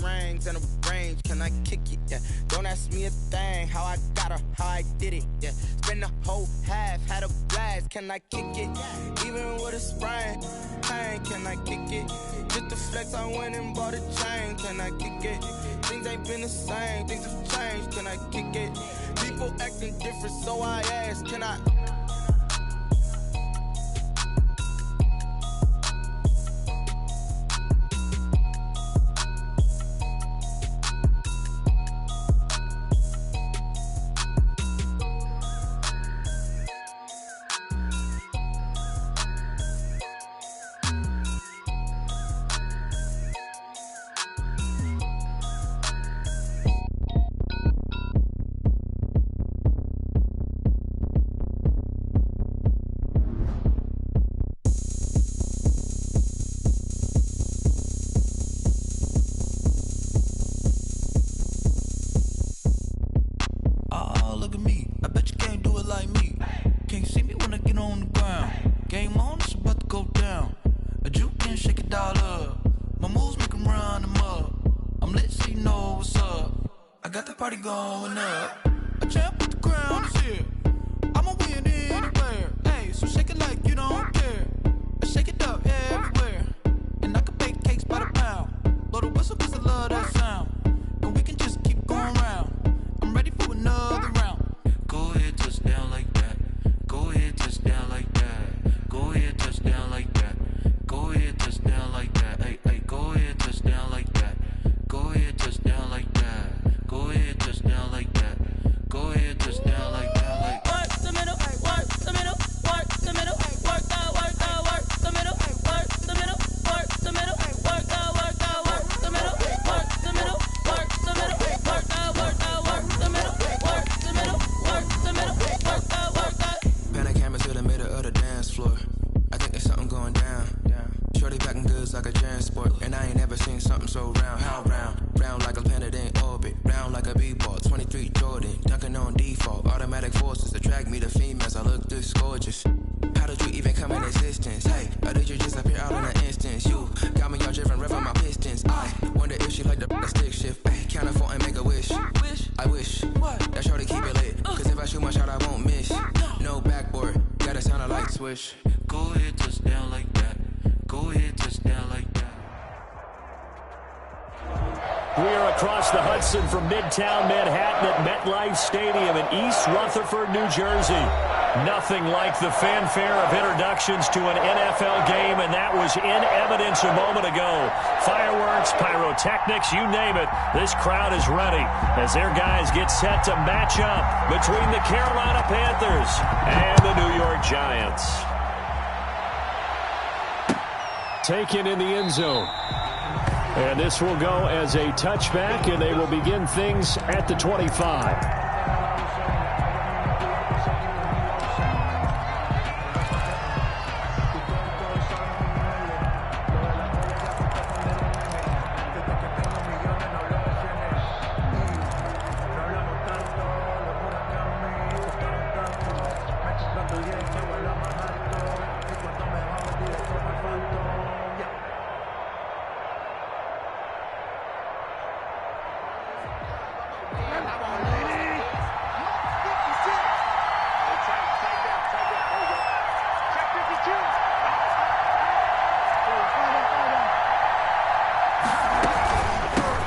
rings and a range, can I kick it? Yeah, don't ask me a thing, how I got her, how I did it. Yeah, spend the whole half, had a blast, can I kick it? Even with a sprain, pain, can I kick it? Just the flex, I went and bought a chain, can I kick it? Things ain't been the same, things have changed, can I kick it? People acting different, so I ask, can I? Going up, a champ with the crown is here. I'ma win anywhere. Hey, so shake it like you don't care. I shake it up everywhere. And I can bake cakes by the pound. Blow the whistle cause I love that sound. And we can just keep going round. I'm ready for another round. Go ahead, touch down like that. Go ahead, touch down like that. Go ahead, touch down like that. Go ahead, touch down like that. Hey, hey, go ahead, touch down like that. Go ahead, touch down like that. Go ahead, touch down like that. Go ahead, touch down like that. Like work the middle, work the middle, work the middle, work out, work out, work the middle, work the middle, work the middle, work out, work out, work the middle, work the middle, work the middle, work out, work out, work the middle, work the middle, work the middle, work out, work out. Panic camera to the middle of the dance floor. I think there's something going down. Shorty packing goods like a transport, and I ain't never seen something so round. How round? Round like a planet in orbit, round like a b-ball. 23 Jordan, dunking on default. Automatic forces attract me to females. I look this gorgeous. How did you even come in existence? Hey, or did you just appear out in an instance? You got me all driven, revving my pistons. I wonder if she like the stick shift. Ay, count a 4 and make a wish. I wish that shorty keep it lit. Cause if I shoot my shot, I won't miss. No backboard, gotta sound a light switch. go ahead, touch down like that. Go ahead, touch down like that. We are across the Hudson from Midtown Manhattan at MetLife Stadium in East Rutherford, New Jersey. Nothing like the fanfare of introductions to an NFL game, and that was in evidence a moment ago. Fireworks, pyrotechnics, you name it. This crowd is ready as their guys get set to match up between the Carolina Panthers and the New York Giants. Taken in the end zone. And this will go as a touchback, and they will begin things at the 25.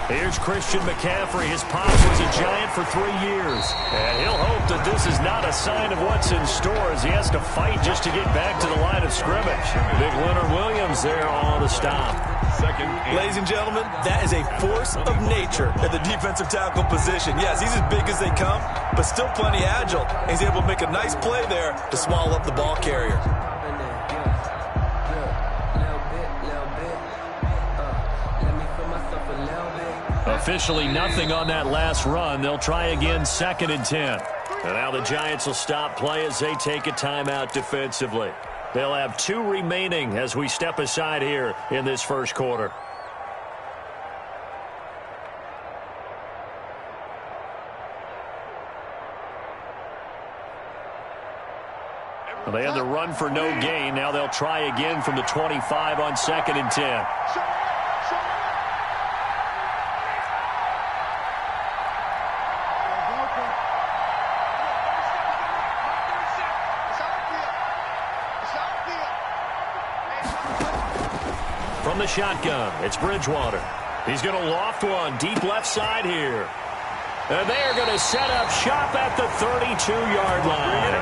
Here's Christian McCaffrey. His pop was a Giant for 3 years. And he'll hope that this is not a sign of what's in store as he has to fight just to get back to the line of scrimmage. Big Leonard Williams there on the stop. Ladies and gentlemen, that is a force of nature at the defensive tackle position. Yes, he's as big as they come, but still plenty agile. He's able to make a nice play there to swallow up the ball carrier. Officially nothing on that last run. They'll try again 2nd and 10. And now the Giants will stop play as they take a timeout defensively. They'll have 2 remaining as we step aside here in this first quarter. They had the run for no gain. Now they'll try again from the 25 on 2nd and 10. the shotgun. It's Bridgewater. He's going to loft one deep left side here. And they are going to set up shop at the 32-yard line.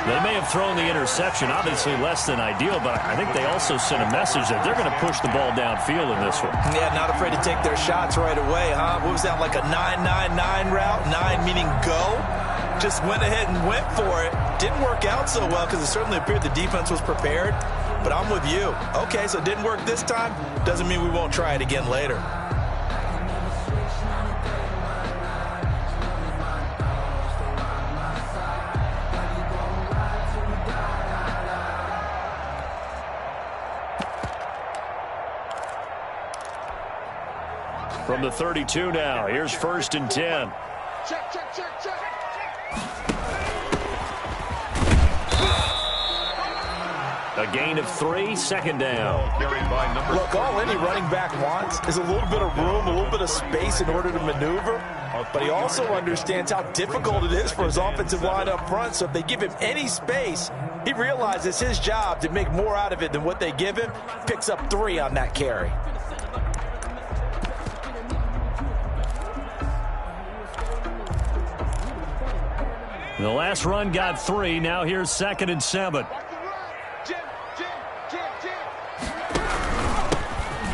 They may have thrown the interception, obviously less than ideal, but I think they also sent a message that they're going to push the ball downfield in this one. Yeah, not afraid to take their shots right away, huh? What was that, like a 9-9-9 route? 9 meaning go? Just went ahead and went for it. Didn't work out so well because it certainly appeared the defense was prepared. But I'm with you. Okay, so it didn't work this time. Doesn't mean we won't try it again later. From the 32 now, here's 1st and 10. Check, check, check, check. A gain of 3, 2nd down. Look, all any running back wants is a little bit of room, a little bit of space in order to maneuver. But he also understands how difficult it is for his offensive line up front. So if they give him any space, he realizes his job to make more out of it than what they give him. Picks up 3 on that carry. The last run got 3. Now here's 2nd and 7.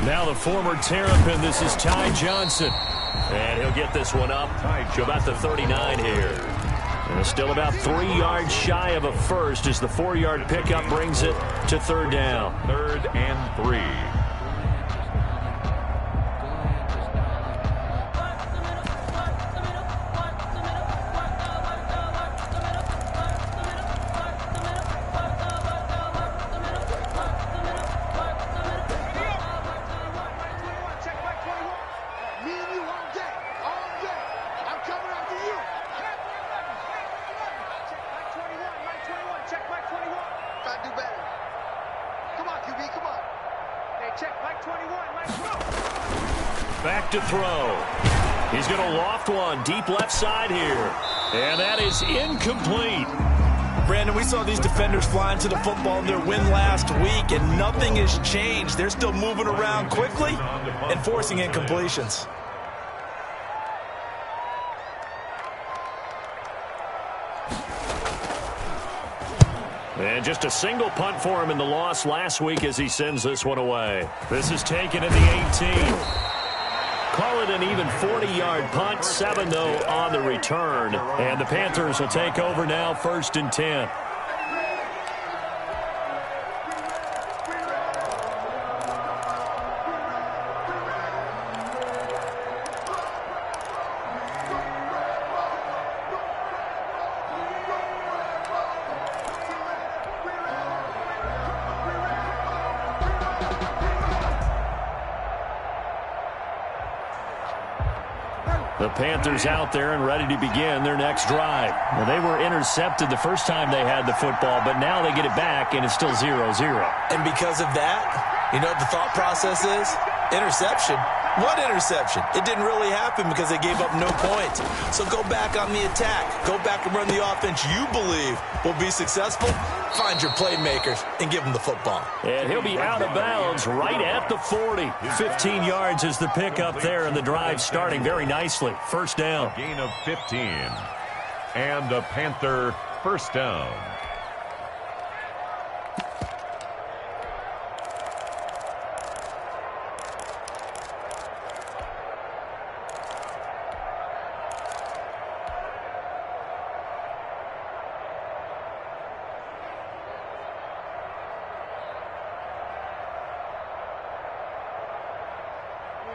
Now the former Terrapin, this is Ty Johnson. And he'll get this one up to about the 39 here. And still about 3 yards shy of a first as the 4-yard pickup brings it to 3rd down. 3rd and 3. Back to throw. He's going to loft one deep left side here. And that is incomplete. Brandon, we saw these defenders flying to the football in their win last week, and nothing has changed. They're still moving around quickly and forcing incompletions. And just a single punt for him in the loss last week as he sends this one away. This is taken at the 18. Call it an even 40-yard punt, 7 though on the return. And the Panthers will take over now, 1st and 10. The Panthers out there and ready to begin their next drive. Now, they were intercepted the first time they had the football, but now they get it back, and it's still 0-0. And because of that, you know what the thought process is? Interception. What interception? It didn't really happen because they gave up no points. So go back on the attack. Go back and run the offense you believe will be successful. Find your playmakers and give them the football. And he'll be out of bounds right at the 40. 15 yards is the pickup there, and the drive starting very nicely. 1st down. A gain of 15. And a Panther 1st down.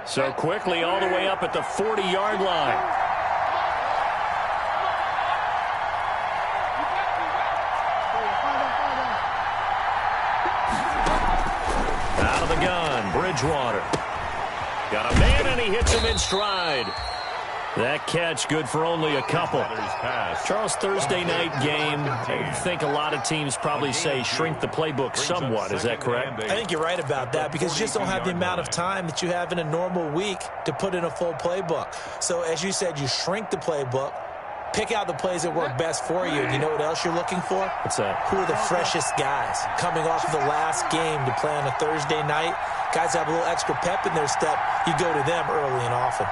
So quickly all the way up at the 40-yard line. Out of the gun, Bridgewater. Got a man, and he hits him in stride. That catch good for only a couple. Charles, Thursday night game, I think a lot of teams probably say shrink the playbook somewhat. Is that correct? I think you're right about that because you just don't have the amount of time that you have in a normal week to put in a full playbook. So as you said, you shrink the playbook, Pick out the plays that work best for you. And you know what else you're looking for? What's that? Who are the freshest guys coming off of the last game to play on a Thursday night? Guys have a little extra pep in their step. You go to them early and often.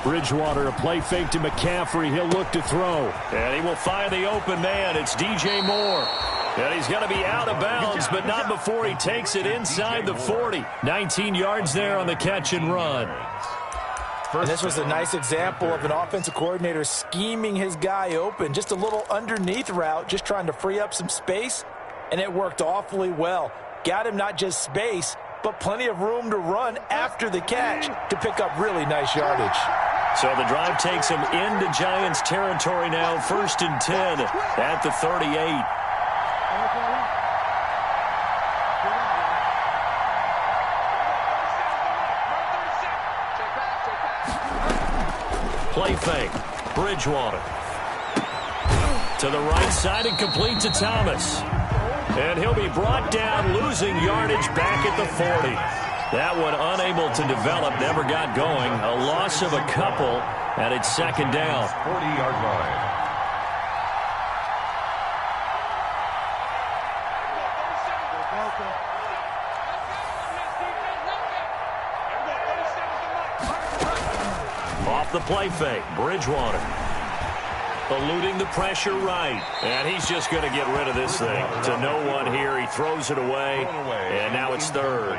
Bridgewater, a play fake to McCaffrey. He'll look to throw. And he will find the open man. It's DJ Moore. And he's going to be out of bounds, but not before he takes it inside the 40. 19 yards there on the catch and run. And this was a nice example of an offensive coordinator scheming his guy open. Just a little underneath route, just trying to free up some space, and it worked awfully well. Got him not just space, but plenty of room to run after the catch to pick up really nice yardage. So the drive takes him into Giants territory now, 1st and 10 at the 38. Play fake. Bridgewater. To the right side and complete to Thomas. And he'll be brought down, losing yardage back at the 40. That one unable to develop, never got going. A loss of a couple, and it's 2nd down. 40-yard line. Off the play fake, Bridgewater. Eluding the pressure right. And he's just going to get rid of this thing. To no one here, he throws it away, and now it's 3rd.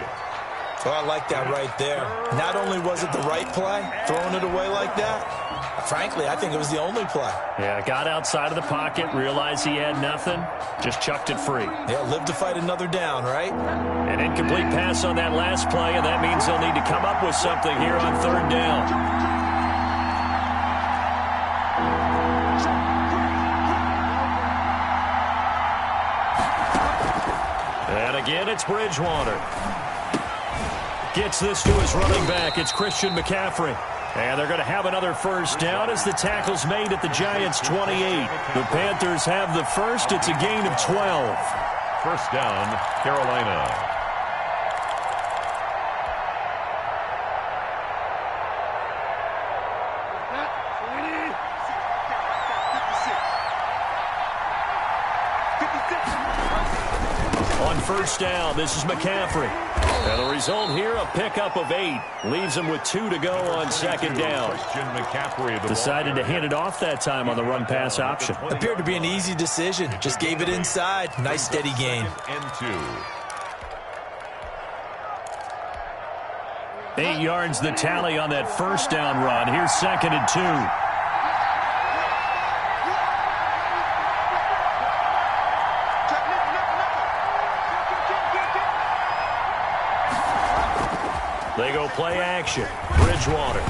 Oh, I like that right there. Not only was it the right play, throwing it away like that, frankly, I think it was the only play. Yeah, got outside of the pocket, realized he had nothing, just chucked it free. Yeah, live to fight another down, right? An incomplete pass on that last play, and that means they'll need to come up with something here on 3rd down. And again, it's Bridgewater. Gets this to his running back. It's Christian McCaffrey. And they're going to have another 1st down as the tackle's made at the Giants' 28. The Panthers have the first. It's a gain of 12. 1st down, Carolina. On 1st down, this is McCaffrey. And the result here, a pickup of 8. Leaves him with 2 to go on 2nd down. Decided to hand it off that time on the run-pass option. Appeared to be an easy decision. Just gave it inside. Nice steady gain. 8 yards the tally on that 1st down run. Here's 2nd and 2. They go play action. Bridgewater.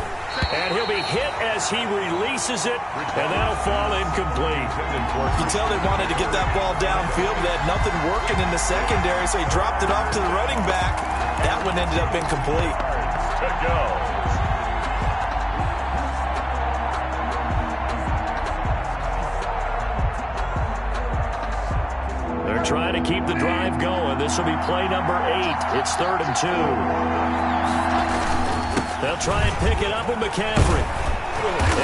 And he'll be hit as he releases it, and that'll fall incomplete. You can tell they wanted to get that ball downfield, but they had nothing working in the secondary, so he dropped it off to the running back. That one ended up incomplete. To go. They're trying to keep the drive going. This will be play number 8. It's 3rd and 2. They'll try and pick it up with McCaffrey.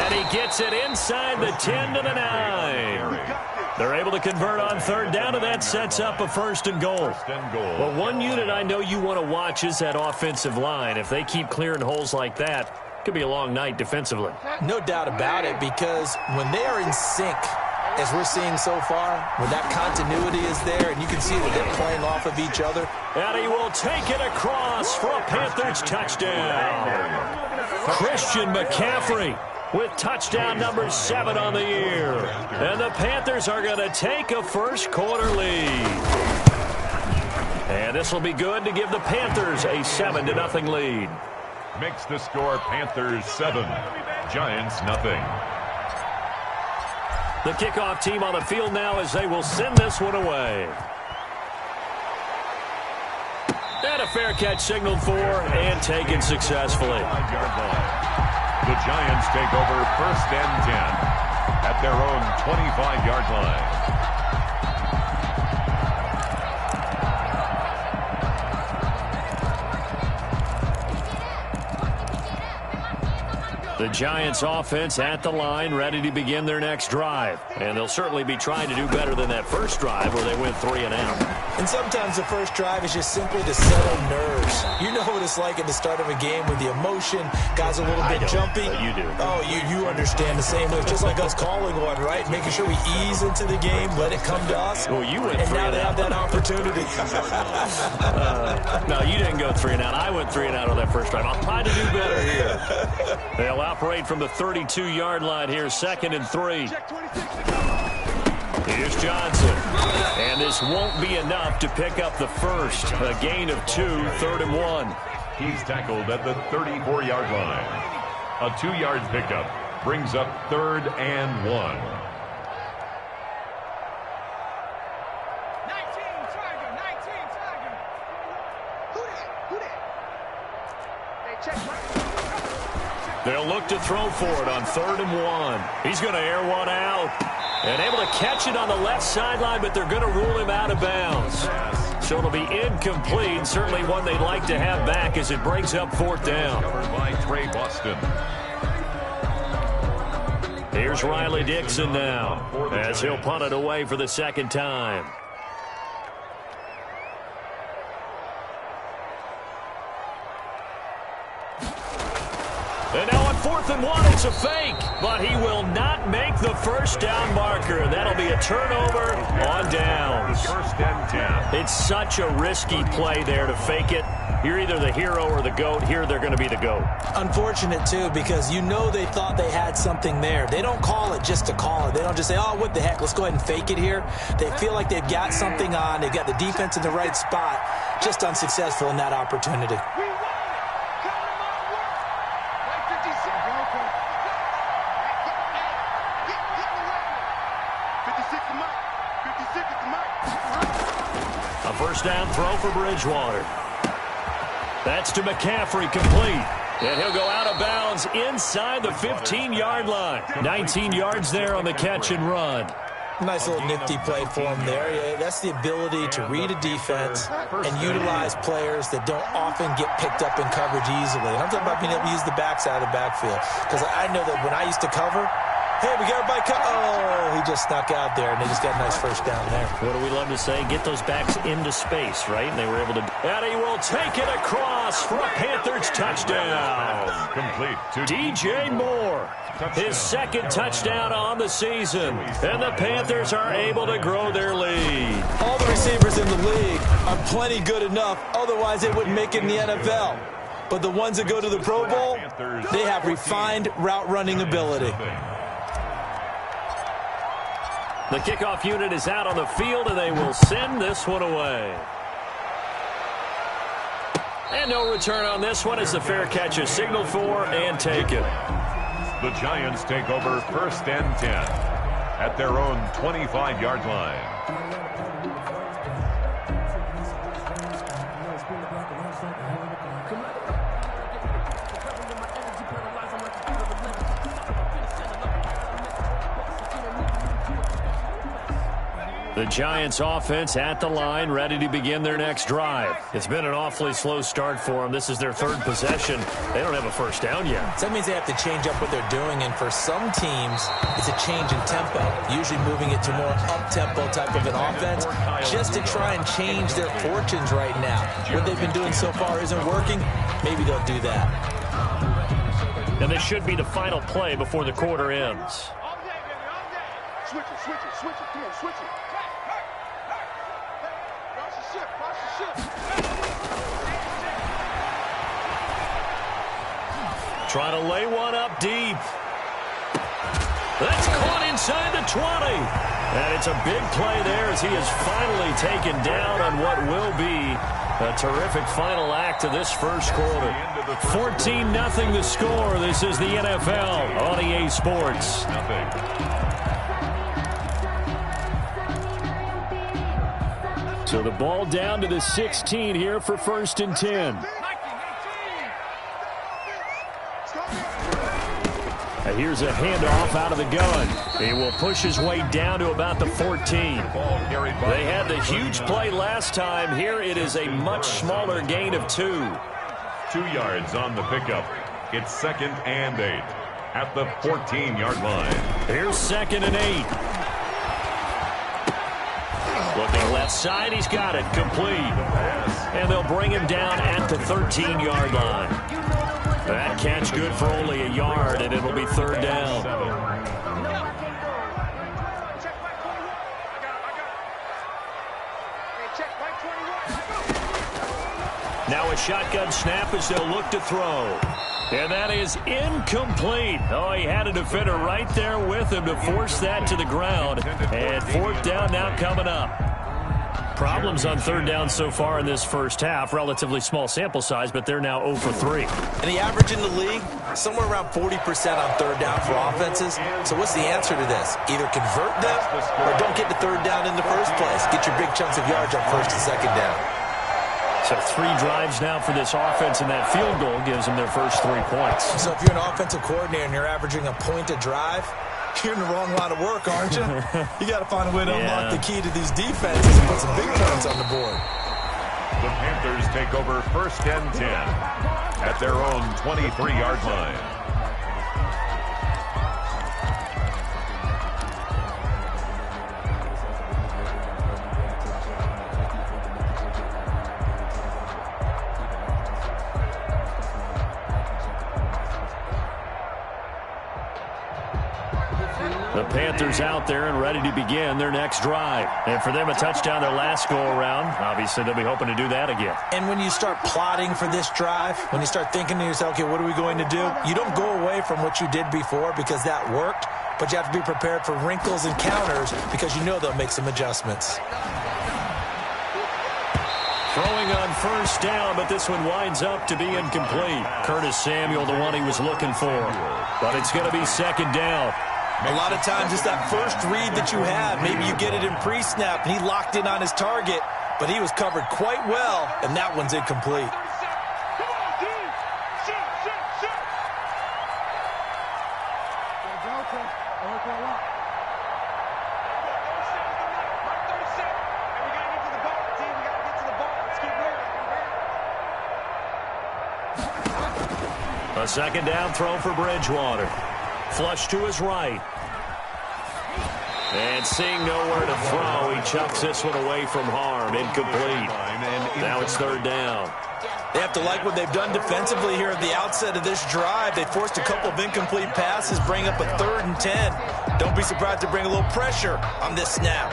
And he gets it inside the 10 to the 9. They're able to convert on 3rd down, and that sets up a 1st and goal. Well, one unit I know you want to watch is that offensive line. If they keep clearing holes like that, it could be a long night defensively. No doubt about it, because when they are in sync, as we're seeing so far, when that continuity is there, and you can see that they're playing off of each other. And he will take it across for a Panthers touchdown. Christian McCaffrey with touchdown number 7 on the year. And the Panthers are going to take a 1st quarter lead. And this will be good to give the Panthers a 7-0 lead. Makes the score Panthers 7, Giants 0. The kickoff team on the field now as they will send this one away. And a fair catch signaled for and taken successfully. 5-yard line. The Giants take over 1st and 10 at their own 25-yard line. The Giants offense at the line, ready to begin their next drive. And they'll certainly be trying to do better than that first drive where they went 3 and out. And sometimes the first drive is just simply to settle nerves. You know what it's like at the start of a game with the emotion, guys a little bit jumpy. You do. Oh, you understand the same way. It's just like us calling one, right? Making sure we ease into the game, let it come to us. Well, you went and 3 now and they out. have that opportunity. No, you didn't go 3 and out. I went 3 and out on that first drive. I'll try to do better here. They'll operate from the 32-yard line here, 2nd and 3. Here's Johnson. And this won't be enough to pick up the first. A gain of 2, 3rd and 1. He's tackled at the 34-yard line. A 2-yard pickup brings up 3rd and 1. They'll look to throw for it on 3rd and 1. He's going to air one out. And able to catch it on the left sideline, but they're going to rule him out of bounds. So it'll be incomplete. Certainly one they'd like to have back as it brings up 4th down. Covered by Trey Boston. Here's Riley Dixon now as he'll punt it away for the 2nd time. And now on 4th and 1, it's a fake, but he will not make the first down marker. That'll be a turnover on downs. 1st and 10. It's such a risky play there to fake it. You're either the hero or the GOAT. Here they're going to be the GOAT. Unfortunate, too, because you know they thought they had something there. They don't call it just to call it. They don't just say, oh, what the heck, let's go ahead and fake it here. They feel like they've got something on. They've got the defense in the right spot. Just unsuccessful in that opportunity. A first down throw for Bridgewater. That's to McCaffrey, complete. And he'll go out of bounds inside the 15-yard line. 19 yards there on the catch and run. Nice little nifty play for him there. Yeah, that's the ability to read a defense and utilize players that don't often get picked up in coverage easily. And I'm talking about being able to use the backside of the backfield. Because I know that when I used to cover, hey, we got everybody oh, he just snuck out there, and they just got a nice first down there. What do we love to say? Get those backs into space, right? And they were able to. And he will take it across for a Panthers touchdown. Complete to DJ Moore. His 2nd touchdown on the season. And the Panthers are able to grow their lead. All the receivers in the league are plenty good enough. Otherwise, they wouldn't make it in the NFL. But the ones that go to the Pro Bowl, they have refined route running ability. The kickoff unit is out on the field, and they will send this one away. And no return on this one as the fair catch is signaled for and taken. The Giants take over 1st and 10 at their own 25-yard line. The Giants offense at the line, ready to begin their next drive. It's been an awfully slow start for them. This is their 3rd possession. They don't have a first down yet. So that means they have to change up what they're doing, and for some teams, it's a change in tempo, usually moving it to more up-tempo type of an offense, just to try and change their fortunes right now. What they've been doing so far isn't working. Maybe they'll do that. And this should be the final play before the quarter ends. Switch it, switch it, switch it, come on, switch it. Watch the shift, watch the shift. Trying to lay one up deep. That's caught inside the 20. And it's a big play there as he is finally taken down on what will be a terrific final act of this first quarter. 14-0 the score. This is the NFL on EA Sports. So the ball down to the 16 here for 1st and 10. And here's a handoff out of the gun. He will push his way down to about the 14. They had the huge play last time. Here it is a much smaller gain of 2. 2 yards on the pickup. It's 2nd and 8. at the 14-yard line. Here's 2nd and 8. Looking left side, he's got it, complete. And they'll bring him down at the 13-yard line. That catch good for only a yard, and it'll be 3rd down. Now a shotgun snap as they'll look to throw. And that is incomplete. Oh, he had a defender right there with him to force that to the ground. And 4th down now coming up. Problems on 3rd down so far in this first half. Relatively small sample size, but they're now 0 for 3. And the average in the league, somewhere around 40% on 3rd down for offenses. So what's the answer to this? Either convert them or don't get to 3rd down in the first place. Get your big chunks of yards on 1st and 2nd down. So 3 drives now for this offense, and that field goal gives them their first 3 points. So if you're an offensive coordinator and you're averaging a point a drive, you're in the wrong line of work, aren't you? You got to find a way to unlock the key to these defenses and put some big points on the board. The Panthers take over 1st and 10 at their own 23-yard line. The Panthers out there and ready to begin their next drive. And for them, a touchdown their last go-around. Obviously, they'll be hoping to do that again. And when you start plotting for this drive, when you start thinking to yourself, okay, what are we going to do? You don't go away from what you did before because that worked, but you have to be prepared for wrinkles and counters because you know they'll make some adjustments. Throwing on 1st down, but this one winds up to be incomplete. Curtis Samuel, the one he was looking for. But it's going to be 2nd down. A lot of times it's that first read that you have. Maybe you get it in pre-snap, and he locked in on his target, but he was covered quite well, and that one's incomplete. A 2nd down throw for Bridgewater. Flush to his right. And seeing nowhere to throw, he chucks this one away from harm. Incomplete. Now it's 3rd down. They have to like what they've done defensively here at the outset of this drive. They forced a couple of incomplete passes, bring up a 3rd and 10. Don't be surprised to bring a little pressure on this snap.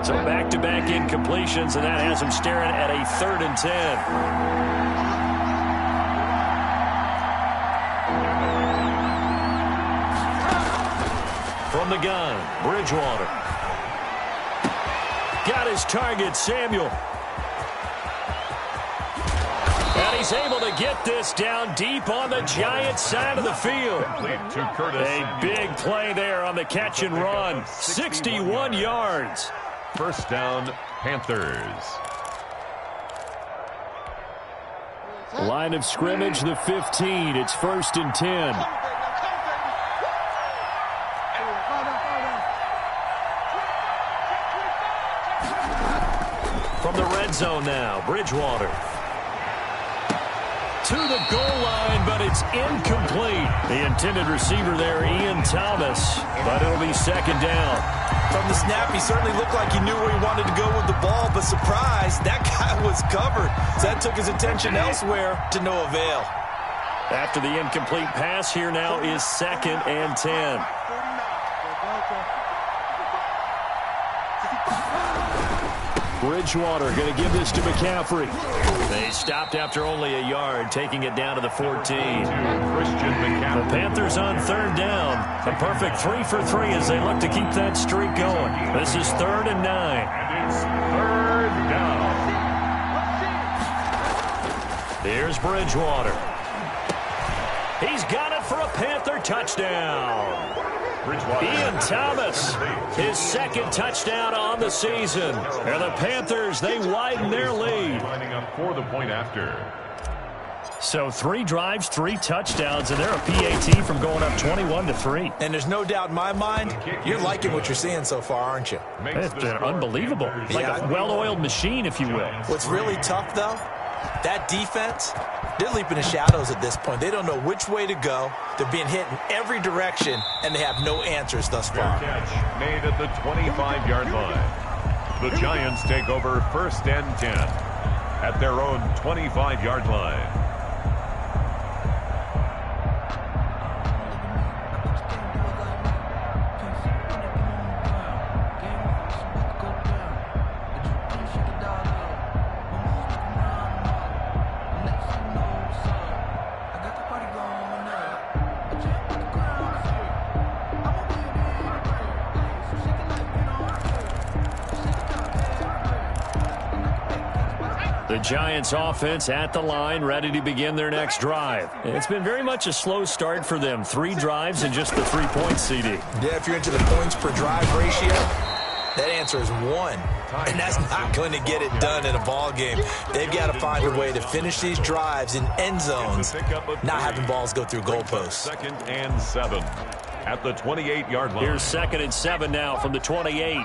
So back-to-back incompletions, and that has him staring at a 3rd and 10. From the gun, Bridgewater. Got his target, Samuel. And he's able to get this down deep on the Giants' side of the field. A big play there on the catch and run. 61 yards. 1st down, Panthers. Line of scrimmage, the 15. It's 1st and 10. From the red zone now, Bridgewater. To the goal line, but it's incomplete. The intended receiver there, Ian Thomas, but it'll be 2nd down. From the snap, he certainly looked like he knew where he wanted to go with the ball, but surprise, that guy was covered. So that took his attention elsewhere to no avail. After the incomplete pass, here now is 2nd and 10. Bridgewater going to give this to McCaffrey. They stopped after only a yard, taking it down to the 14. The Panthers on 3rd down. A perfect 3 for 3 as they look to keep that streak going. This is 3rd and 9. And it's 3rd down. Here's Bridgewater. He's got it for a Panther touchdown. Ian Thomas, his 2nd touchdown on the season. And the Panthers, they widen their lead. Lining up for the point after. So 3 drives, 3 touchdowns, and they're a PAT from going up 21-3. And there's no doubt in my mind, you're liking what you're seeing so far, aren't you? It's been unbelievable. Like a well-oiled machine, if you will. What's really tough, though, that defense, They're leaping in shadows at this point. They don't know which way to go. They're being hit in every direction, and they have no answers thus far. Fair catch made at the 25-yard line. The Giants take over 1st and 10 at their own 25-yard line. The Giants offense at the line, ready to begin their next drive. It's been very much a slow start for them. 3 drives and just the 3 points, CD. Yeah, if you're into the points per drive ratio, that answer is 1. And that's not going to get it done in a ball game. They've got to find a way to finish these drives in end zones, not having balls go through goalposts. 2nd and 7 at the 28-yard line. Here's 2nd and 7 now from the 28.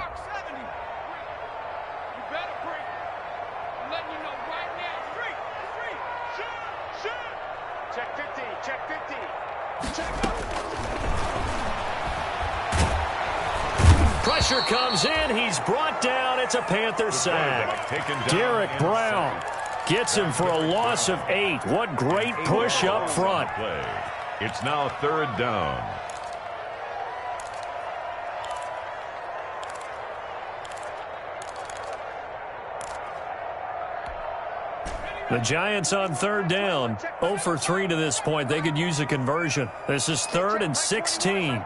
Pressure comes in. He's brought down. It's a Panther sack. Derek Brown gets him for a loss of 8. What great push up front. It's now 3rd down. The Giants on 3rd down. 0 for 3 to this point. They could use a conversion. This is 3rd and 16.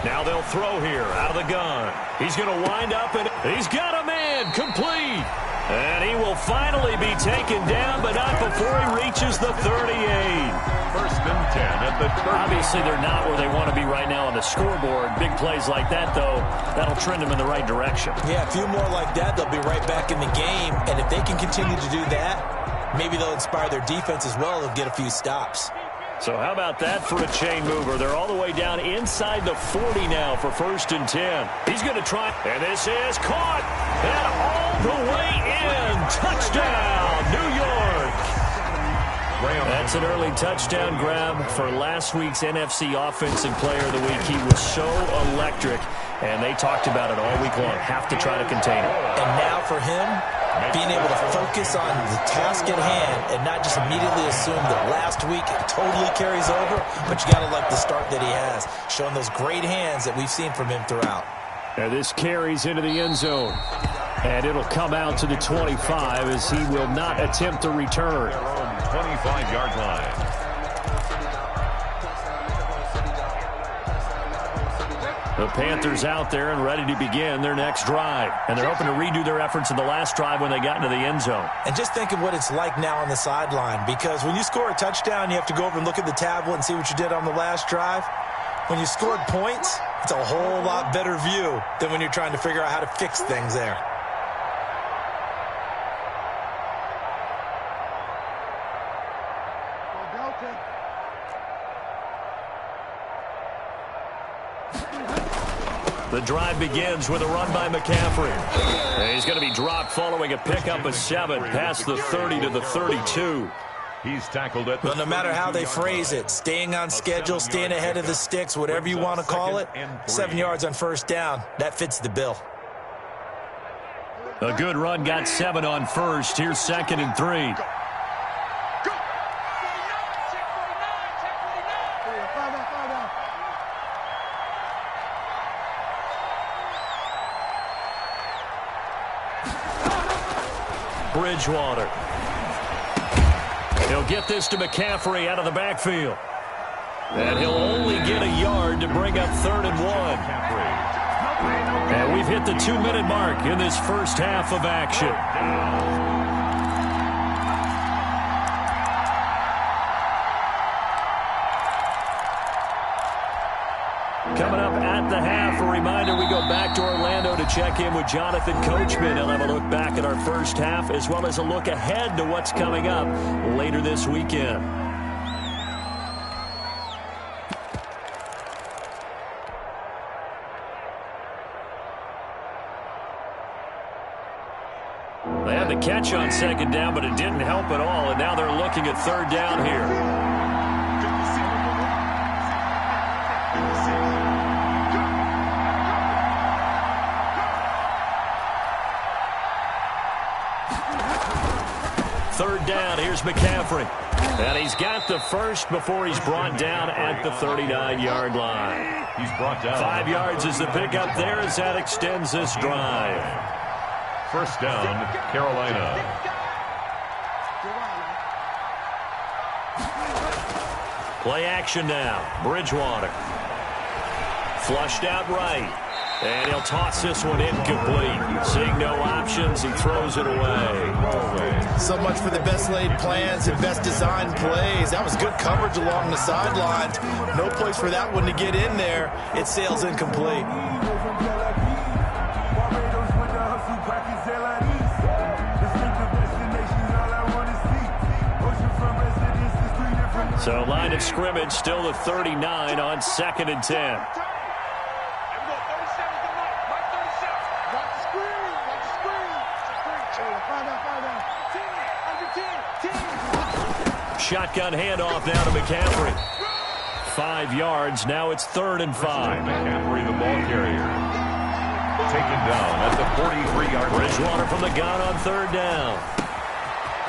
Now they'll throw here out of the gun. He's going to wind up, and he's got a man complete. And he will finally be taken down, but not before he reaches the 38. 1st and 10 at the 30. Obviously, they're not where they want to be right now on the scoreboard. Big plays like that, though, that'll trend them in the right direction. Yeah, a few more like that, they'll be right back in the game. And if they can continue to do that, maybe they'll inspire their defense as well. They'll get a few stops. So how about that for a chain mover? They're all the way down inside the 40 now for 1st and 10. He's going to try, and this is caught, and all the way in. Touchdown, New York. That's an early touchdown grab for last week's NFC Offensive Player of the Week. He was so electric, and they talked about it all week long. Have to try to contain it. And now for him, being able to focus on the task at hand and not just immediately assume that last week it totally carries over, but you got to like the start that he has, showing those great hands that we've seen from him throughout. And this carries into the end zone, and it'll come out to the 25 as he will not attempt to return. 25-yard line. The Panthers out there and ready to begin their next drive. And they're hoping to redo their efforts in the last drive when they got into the end zone. And just think of what it's like now on the sideline, because when you score a touchdown, you have to go over and look at the tablet and see what you did on the last drive. When you scored points, it's a whole lot better view than when you're trying to figure out how to fix things there. The drive begins with a run by McCaffrey. And he's going to be dropped following a pickup of 7 past the 30 to the 32. He's tackled it. Well, no matter how they phrase it, staying on schedule, staying ahead of the sticks, whatever you want to call it, 7 yards on 1st down, that fits the bill. A good run got 7 on 1st. Here's 2nd and 3. Bridgewater. He'll get this to McCaffrey out of the backfield. And he'll only get a yard to bring up 3rd and 1. And we've hit the 2-minute mark in this first half of action. Coming up at the half, a reminder, we go back to Orlando to check in with Jonathan Coachman. He'll have a look back at our first half as well as a look ahead to what's coming up later this weekend. the catch on second down, but it didn't help at all, and now they're looking at third down here. Third down, here's McCaffrey. And he's got the first before he's brought down at the 39-yard line. He's brought down. 5 yards is the pickup there as that extends this drive. First down, Carolina. Play action now. Bridgewater. Flushed out right. And he'll toss this one incomplete. Seeing no options, he throws it away. So much for the best laid plans and best designed plays. That was good coverage along the sidelines. No place for that one to get in there. It sails incomplete. So line of scrimmage still the 39 on 2nd and 10. Shotgun handoff now to McCaffrey. 5 yards. Now it's 3rd and 5. McCaffrey, the ball carrier. Taken down at the 43-yard line. Bridgewater from the gun on 3rd down.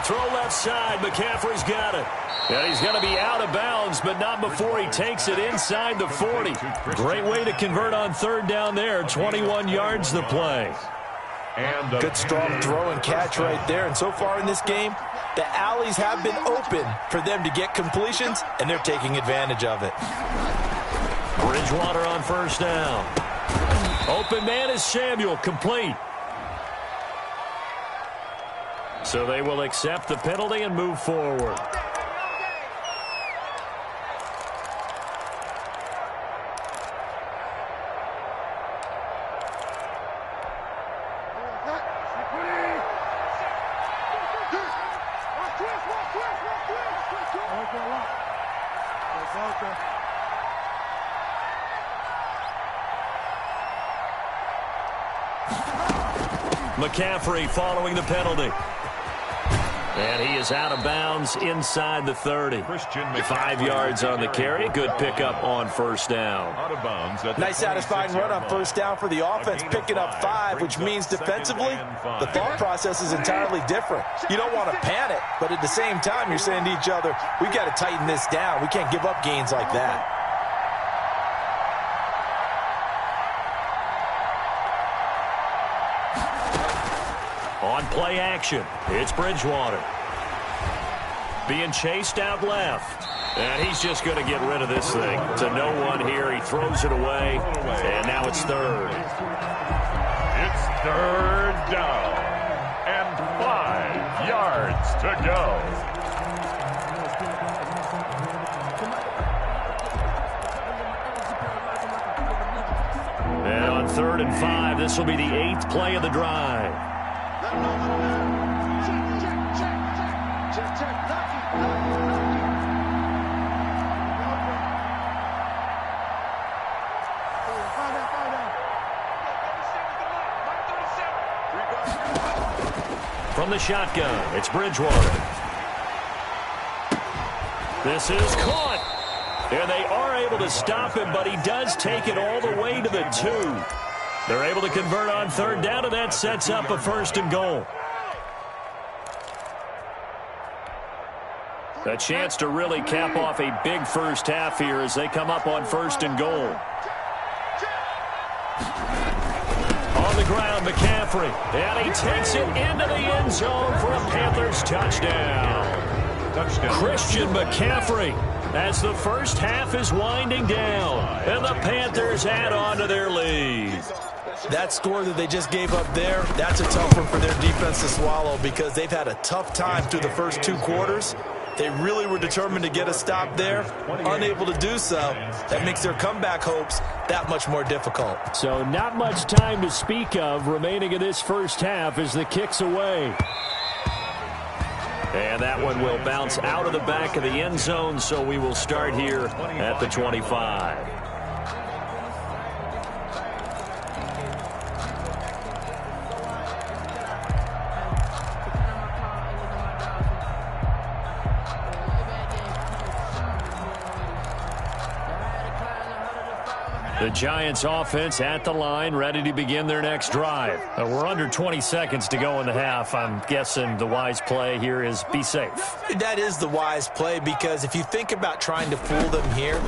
Throw left side. McCaffrey's got it. And he's going to be out of bounds, but not before he takes it inside the 40. Great way to convert on 3rd down there. 21 yards the play. And good strong throw and catch right there. And so far in this game, the alleys have been open for them to get completions, and they're taking advantage of it. Bridgewater on 1st down. Open man is Samuel, complete. So they will accept the penalty and move forward. McCaffrey following the penalty. And he is out of bounds inside the 30. 5 yards on the carry. Good pickup on 1st down. Out of bounds. Nice satisfying run on 1st down for the offense, picking up 5, which means defensively, the thought process is entirely different. You don't want to panic, but at the same time, you're saying to each other, we've got to tighten this down. We can't give up gains like that. On play action, it's Bridgewater. Being chased out left. And he's just going to get rid of this thing. To no one here. He throws it away. And now it's 3rd. It's 3rd down. And 5 yards to go. And on 3rd and 5, this will be the 8th play of the drive. From the shotgun, it's Bridgewater. This is caught. And they are able to stop him, but he does take it all the way to the 2. They're able to convert on 3rd down, and that sets up a 1st and goal. A chance to really cap off a big first half here as they come up on 1st and goal. On the ground, McCaffrey. And he takes it into the end zone for a Panthers touchdown. Christian McCaffrey as the first half is winding down. And the Panthers add on to their lead. That score that they just gave up there, that's a tough one for their defense to swallow because they've had a tough time through the first 2 quarters. They really were determined to get a stop there, unable to do so. That makes their comeback hopes that much more difficult. So not much time to speak of remaining in this first half as the kick's away. And that one will bounce out of the back of the end zone, so we will start here at the 25. The Giants offense at the line, ready to begin their next drive. We're under 20 seconds to go in the half. I'm guessing the wise play here is be safe. That is the wise play, because if you think about trying to fool them here,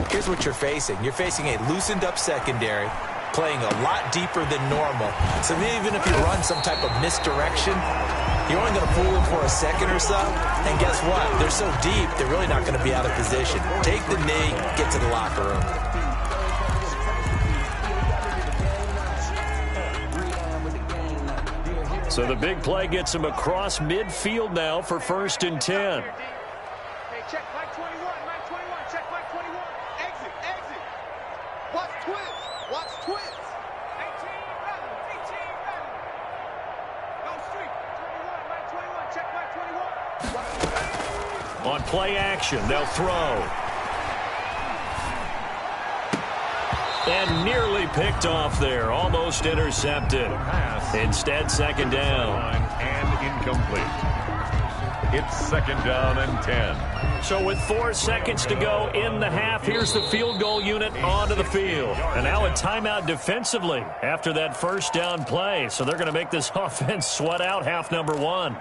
here's what you're facing. You're facing a loosened up secondary, playing a lot deeper than normal. So even if you run some type of misdirection, you're only going to fool them for a second or so. And guess what? They're so deep, they're really not going to be out of position. Take the knee, get to the locker room. So the big play gets him across midfield now for 1st and 10. Hey, check Mike 21, Mike 21, check Mike 21. Exit, exit. Watch twist, watch twist. 18 better, 18 better. Go street, 21, Mike 21, check Mike 21. On play action, they'll throw. And nearly picked off there, almost intercepted. Instead, 2nd down. And incomplete. It's 2nd down and 10. So with 4 seconds to go in the half, here's the field goal unit onto the field. And now a timeout defensively after that 1st down play. So they're going to make this offense sweat out half number 1.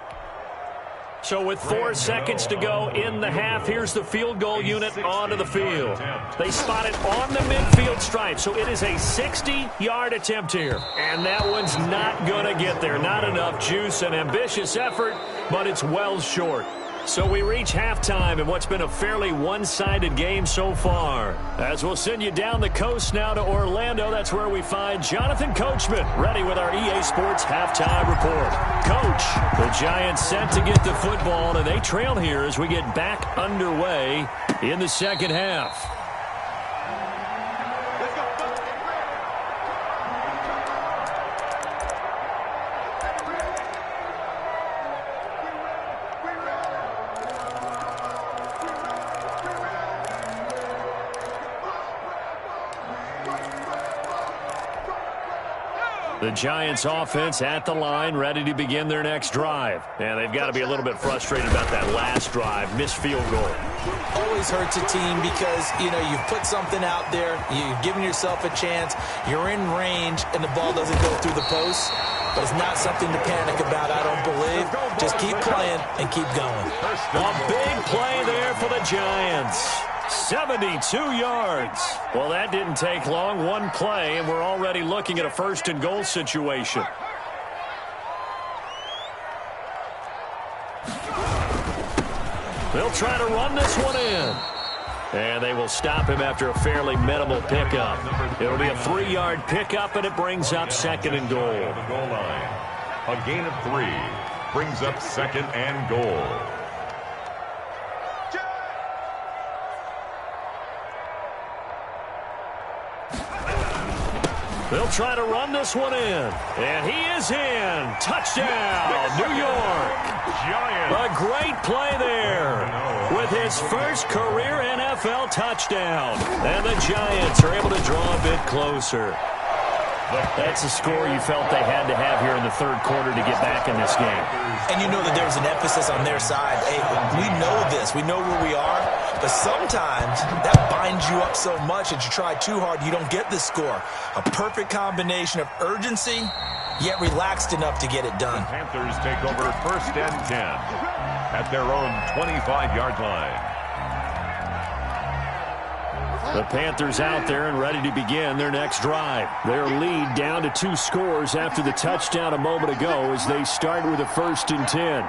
So with 4 seconds to go in the half, here's the field goal unit onto the field. They spot it on the midfield stripe, so it is a 60-yard attempt here. And that one's not going to get there. Not enough juice, an ambitious effort, but it's well short. So we reach halftime in what's been a fairly one-sided game so far. As we'll send you down the coast now to Orlando, that's where we find Jonathan Coachman, ready with our EA Sports halftime report. Coach, the Giants set to get the football, and they trail here as we get back underway in the 2nd half. The Giants offense at the line, ready to begin their next drive. And they've got to be a little bit frustrated about that last drive, missed field goal. Always hurts a team because, you've put something out there, you've given yourself a chance, you're in range, and the ball doesn't go through the post. But it's not something to panic about, I don't believe. Just keep playing and keep going. A big play there for the Giants. 72 yards. Well, that didn't take long. One play, and we're already looking at a 1st and goal situation. They'll try to run this one in. And they will stop him after a fairly minimal pickup. It'll be a 3-yard pickup, and it brings up 2nd and goal. Goal line. A gain of 3 brings up 2nd and goal. They'll try to run this one in. And he is in. Touchdown, New York. A great play there with his first career NFL touchdown. And the Giants are able to draw a bit closer. That's a score you felt they had to have here in the 3rd quarter to get back in this game. And you know that there's an emphasis on their side. Hey, we know this. We know where we are. But sometimes that binds you up so much that you try too hard, you don't get the score. A perfect combination of urgency, yet relaxed enough to get it done. The Panthers take over 1st and 10 at their own 25-yard line. The Panthers out there and ready to begin their next drive. Their lead down to 2 scores after the touchdown a moment ago as they start with a 1st and 10.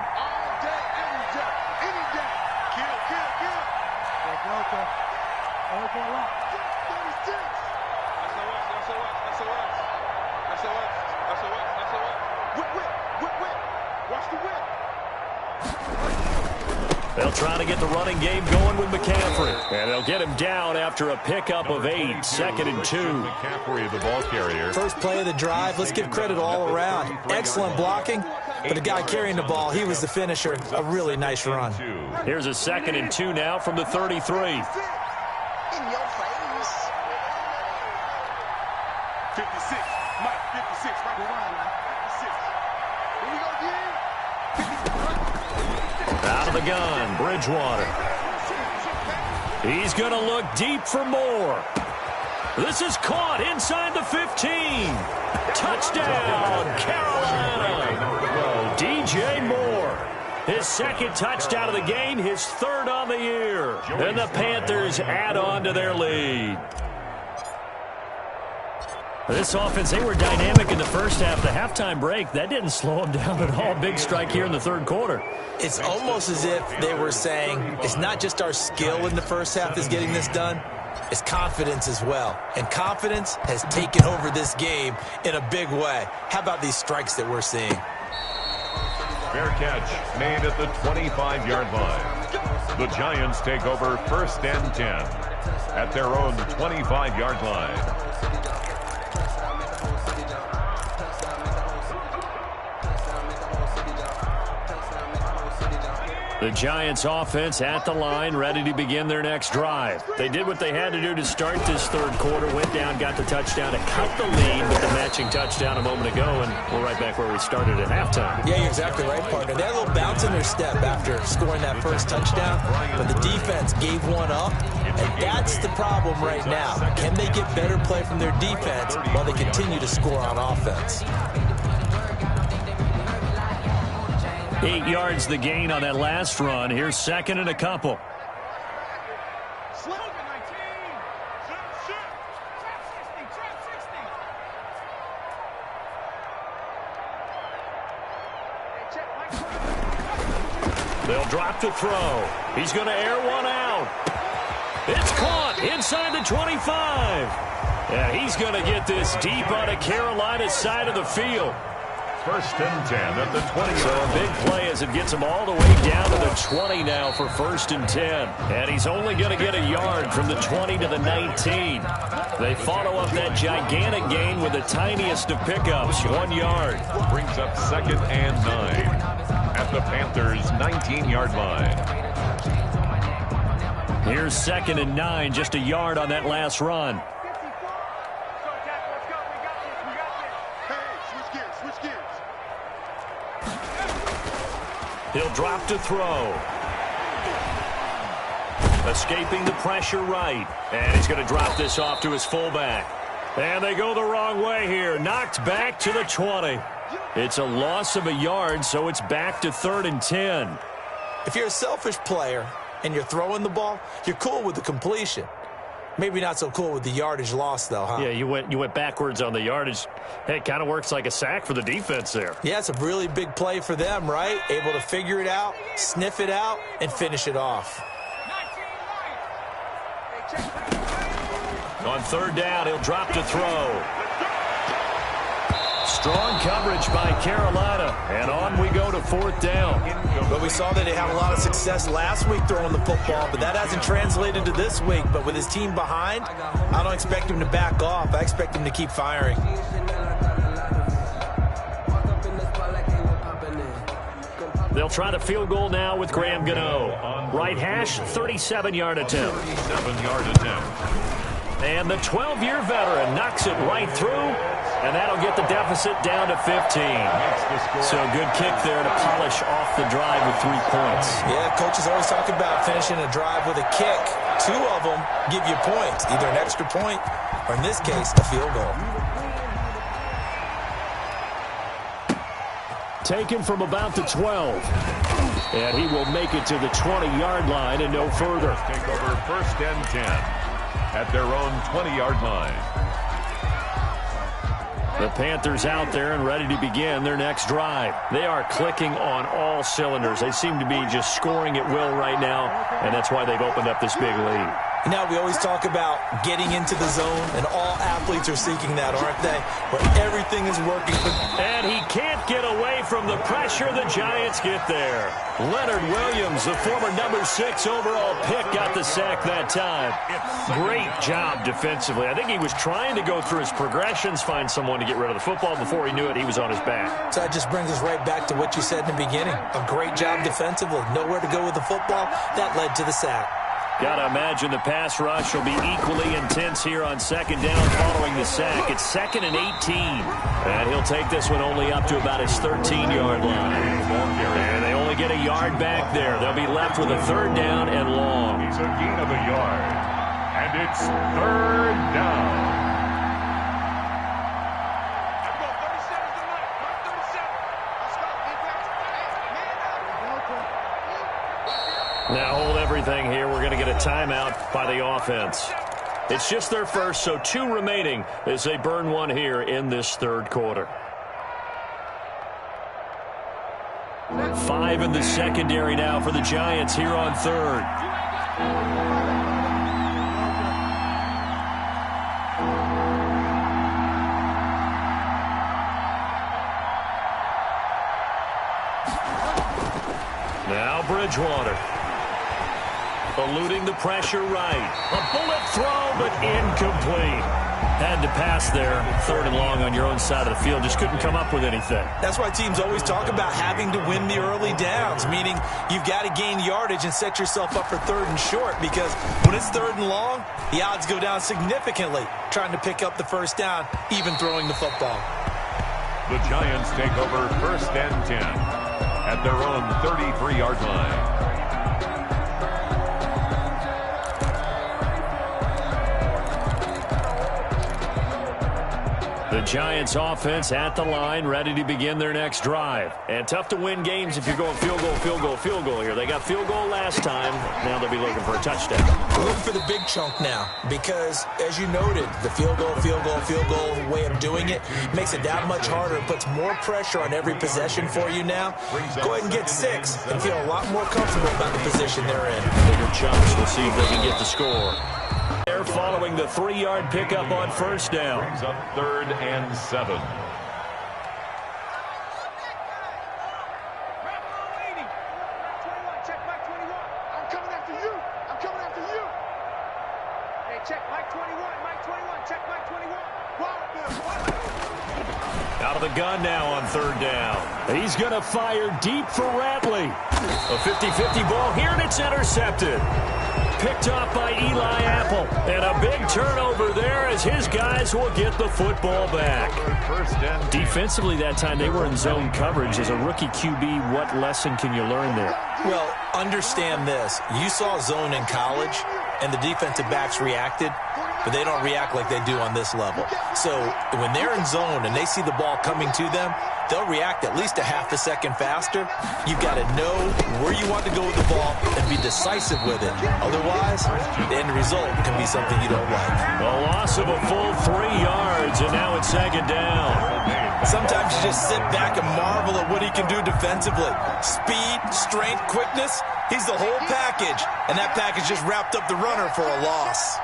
They'll try to get the running game going with McCaffrey. And they'll get him down after a pickup of 8, 2nd and 2. McCaffrey, the ball carrier. First play of the drive, let's give credit all around. Excellent blocking, but the guy carrying the ball, he was the finisher. A really nice run. Here's a 2nd and 2 now from the 33. In your face. 56. Mike, 56. Right behind, Mike. 56. Here we go again. Out of the gun, Bridgewater. He's going to look deep for more. This is caught inside the 15. Touchdown, Carolina. DJ Moore. His second touchdown of the game, his third on the year. And the Panthers add on to their lead. This offense, they were dynamic in the first half. The halftime break, that didn't slow them down at all. Big strike here in the third quarter. It's almost as if they were saying, it's not just our skill in the first half that's getting this done, it's confidence as well. And confidence has taken over this game in a big way. How about these strikes that we're seeing? Fair catch made at the 25-yard line. The Giants take over 1st and 10 at their own 25-yard line. The Giants offense at the line, ready to begin their next drive. They did what they had to do to start this third quarter, went down, got the touchdown to cut the lead with the matching touchdown a moment ago, and we're right back where we started at halftime. Yeah, you're exactly right, partner. They had a little bounce in their step after scoring that first touchdown, but the defense gave one up, and that's the problem right now. Can they get better play from their defense while they continue to score on offense? 8 yards the gain on that last run. Here's second and a couple. They'll drop to throw. He's going to air one out. It's caught inside the 25. Yeah, he's going to get this deep out of Carolina's side of the field. 1st and 10 at the 20. So a big play as it gets him all the way down to the 20 now for 1st and 10. And he's only going to get a yard from the 20 to the 19. They follow up that gigantic gain with the tiniest of pickups, 1 yard. Brings up 2nd and 9 at the Panthers' 19-yard line. Here's 2nd and 9, just a yard on that last run. He'll drop to throw. Escaping the pressure right. And he's going to drop this off to his fullback. And they go the wrong way here. Knocked back to the 20. It's a loss of a yard, so it's back to 3rd and 10. If you're a selfish player and you're throwing the ball, you're cool with the completion. Maybe not so cool with the yardage loss, though, huh? Yeah, you went backwards on the yardage. Hey, it kind of works like a sack for the defense there. Yeah, it's a really big play for them, right? Able to figure it out, sniff it out, and finish it off. On 3rd down, he'll drop to throw. Strong coverage by Carolina, and on we go to 4th down. But we saw that they had a lot of success last week throwing the football, but that hasn't translated to this week. But with his team behind, I don't expect him to back off. I expect him to keep firing. They'll try the field goal now with Graham Gano. Right hash, 37-yard attempt. 37-yard attempt. And the 12-year veteran knocks it right through, and that'll get the deficit down to 15. So a good kick there to polish off the drive with 3 points. Yeah, coaches always talk about finishing a drive with a kick. 2 of them give you points, either an extra point or, in this case, a field goal. Taken from about the 12. And he will make it to the 20-yard line and no further. Take over 1st and 10 at their own 20-yard line. The Panthers out there and ready to begin their next drive. They are clicking on all cylinders. They seem to be just scoring at will right now, and that's why they've opened up this big lead. You know, we always talk about getting into the zone, and all athletes are seeking that, aren't they? Where everything is working. And he can't get away from the pressure. The Giants get there. Leonard Williams, the former number 6 overall pick, got the sack that time. Great job defensively. I think he was trying to go through his progressions, find someone to get rid of the football. Before he knew it, he was on his back. So that just brings us right back to what you said in the beginning. A great job defensively. Nowhere to go with the football. That led to the sack. Gotta imagine the pass rush will be equally intense here on 2nd down following the sack. It's 2nd and 18. And he'll take this one only up to about his 13-yard line. And they only get a yard back there. They'll be left with a 3rd down and long. It's a gain of a yard And it's third down. Now hold everything here. We're going to get a timeout by the offense. It's just their first, so 2 remaining as they burn one here in this third quarter. 5 in the secondary now for the Giants here on third. Now Bridgewater. Eluding the pressure right. A bullet throw, but incomplete. Had to pass there. 3rd and long on your own side of the field. Just couldn't come up with anything. That's why teams always talk about having to win the early downs, meaning you've got to gain yardage and set yourself up for 3rd and short, because when it's 3rd and long, the odds go down significantly trying to pick up the first down, even throwing the football. The Giants take over 1st and 10 at their own 33-yard line. The Giants offense at the line, ready to begin their next drive. And tough to win games if you're going field goal, field goal, field goal here. They got field goal last time. Now they'll be looking for a touchdown. Look for the big chunk now, because as you noted, the field goal way of doing it makes it that much harder. It puts more pressure on every possession for you now. Go ahead and get 6 and feel a lot more comfortable about the position they're in. Bigger chunks. We'll see if they can get the score. They're following the 3-yard pickup on first down. Brings up 3rd and 7. Check Mike 21. I'm coming after you. I'm coming after you. Hey, check Mike 21. Mike 21. Check Mike 21. Out of the gun now on 3rd down. He's going to fire deep for Ratley. A 50-50 ball here, and it's intercepted. Picked off by Eli Apple. And a big turnover there as his guys will get the football back. Defensively that time, they were in zone coverage. As a rookie QB, what lesson can you learn there? Well, understand this. You saw zone in college, and the defensive backs reacted, but they don't react like they do on this level. So when they're in zone and they see the ball coming to them, they'll react at least a half a second faster. You've got to know where you want to go with the ball and be decisive with it. Otherwise, the end result can be something you don't like. A loss of a full 3 yards, and now it's 2nd down. Sometimes you just sit back and marvel at what he can do defensively. Speed, strength, quickness, he's the whole package. And that package just wrapped up the runner for a loss.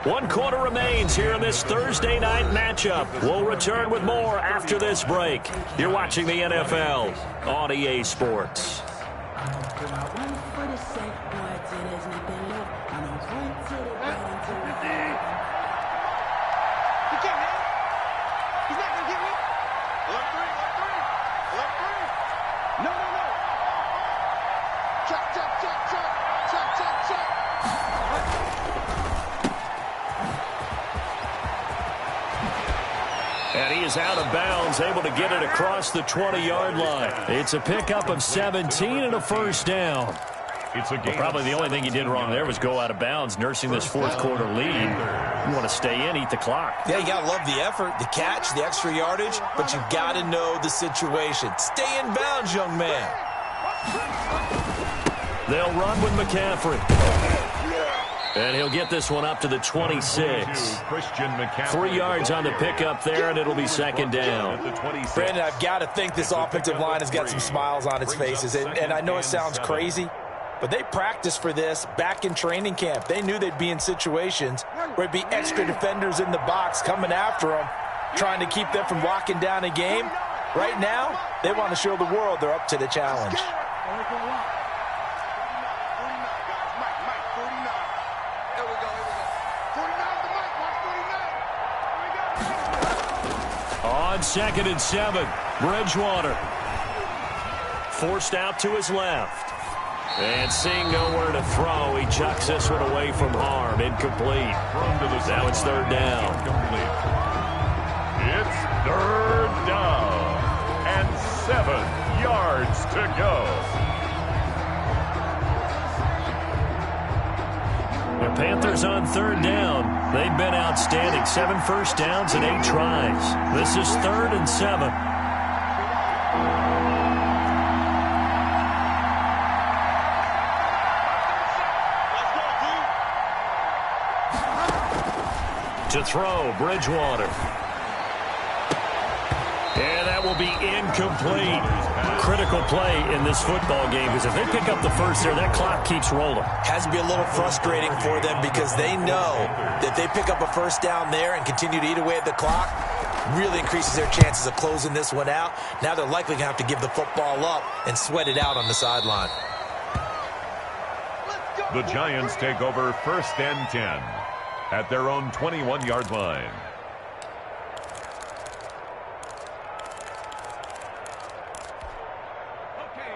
One quarter remains here in this Thursday night matchup. We'll return with more after this break. You're watching the NFL on EA Sports. And he is out of bounds, able to get it across the 20-yard line. It's a pickup of 17 and a first down. Well, probably the only thing he did wrong there was go out of bounds, nursing this fourth quarter lead. You want to stay in, eat the clock. Yeah, you got to love the effort, the catch, the extra yardage, but you got to know the situation. Stay in bounds, young man. They'll run with McCaffrey. And he'll get this one up to the 26. 3 yards on the pickup there, and it'll be 2nd down. Brandon, I've got to think this offensive line has got some smiles on its faces. And I know it sounds crazy, but they practiced for this back in training camp. They knew they'd be in situations where it'd be extra defenders in the box coming after them, trying to keep them from locking down a game. Right now, they want to show the world they're up to the challenge. On 2nd and 7, Bridgewater forced out to his left. And seeing nowhere to throw, he chucks this one away from harm. Incomplete. Now it's third down. It's third down and 7 yards to go. The Panthers on third down. They've been outstanding. 7 first downs and 8 tries. This is 3rd and 7. To throw, Bridgewater. And that will be incomplete. Critical play in this football game, because if they pick up the first there, that clock keeps rolling. Has to be a little frustrating for them because they know that they pick up a first down there and continue to eat away at the clock, really increases their chances of closing this one out. Now they're likely going to have to give the football up and sweat it out on the sideline. The Giants take over 1st and 10 at their own 21-yard line.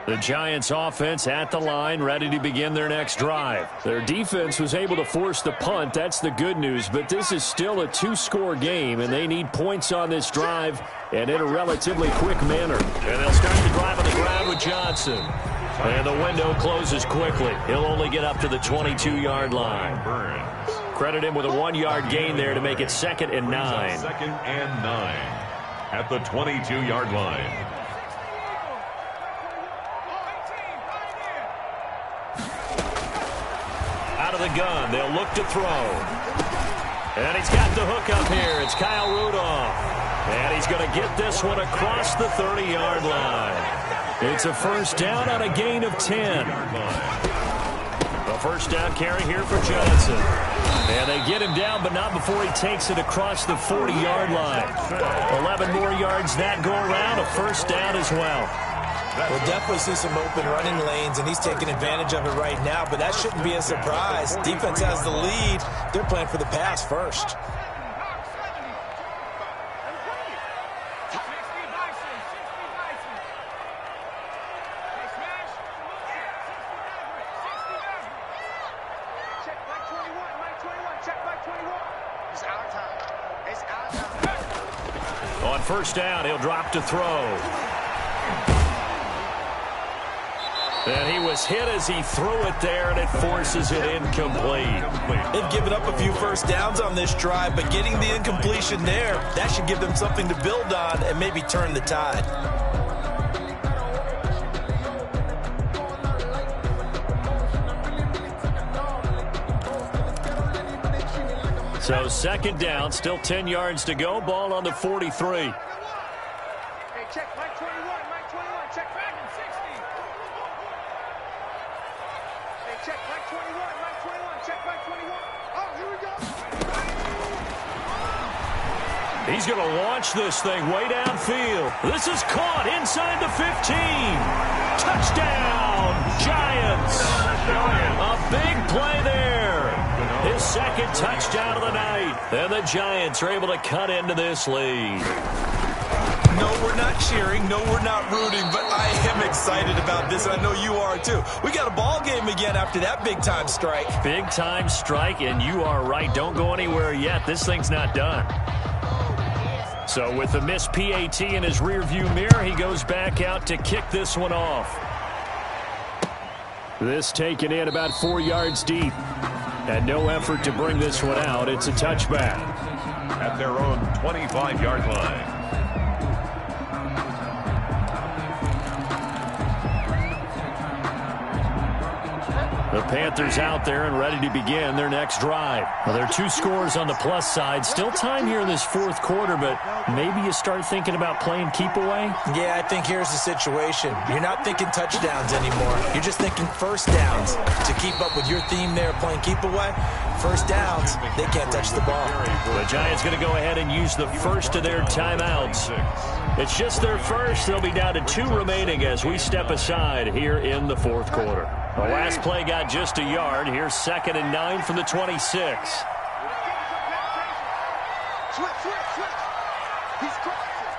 The Giants offense at the line, ready to begin their next drive. Their defense was able to force the punt. That's the good news, but this is still a 2-score game, and they need points on this drive and in a relatively quick manner. And they'll start the drive on the ground with Johnson. And the window closes quickly. He'll only get up to the 22-yard line. Credit him with a 1-yard gain there to make it 2nd and 9. 2nd and 9 at the 22-yard line. Out of the gun, they'll look to throw. And he's got the hook up here. It's Kyle Rudolph. And he's going to get this one across the 30-yard line. It's a first down on a gain of 10. A first down carry here for Johnson. And they get him down, but not before he takes it across the 40-yard line. 11 more yards that go around, a first down as well. We'll definitely see some open running lanes, and he's taking advantage of it right now, but that shouldn't be a surprise. Defense has the lead. They're playing for the pass first. On first down, he'll drop to throw. And he was hit as he threw it there, and it forces it incomplete. They've given up a few first downs on this drive, but getting the incompletion there, that should give them something to build on and maybe turn the tide. So 2nd down, still 10 yards to go. Ball on the 43. Hey, check Mike 21, Mike 21, check back in 60. Hey, check Mike 21, Mike 21, check Mike 21. Oh, here we go. He's going to launch this thing way downfield. This is caught inside the 15. Touchdown, Giants. A big play there. His 2nd touchdown of the night. And the Giants are able to cut into this lead. No, we're not cheering. No, we're not rooting. But I am excited about this, and I know you are too. We got a ball game again after that big-time strike. Big-time strike, and you are right. Don't go anywhere yet. This thing's not done. So with the missed PAT in his rearview mirror, he goes back out to kick this one off. This taken in about 4 yards deep. And no effort to bring this one out. It's a touchback. At their own 25-yard line. The Panthers out there and ready to begin their next drive. Well, there are 2 scores on the plus side. Still time here in this 4th quarter, but maybe you start thinking about playing keep away? Yeah, I think here's the situation. You're not thinking touchdowns anymore. You're just thinking first downs. To keep up with your theme there, playing keep away, first downs, they can't touch the ball. The Giants going to go ahead and use the first of their timeouts. It's just their first. They'll be down to 2 remaining as we step aside here in the 4th quarter. The last play got just a yard. Here's 2nd and 9 from the 26. Switch. He's crossing.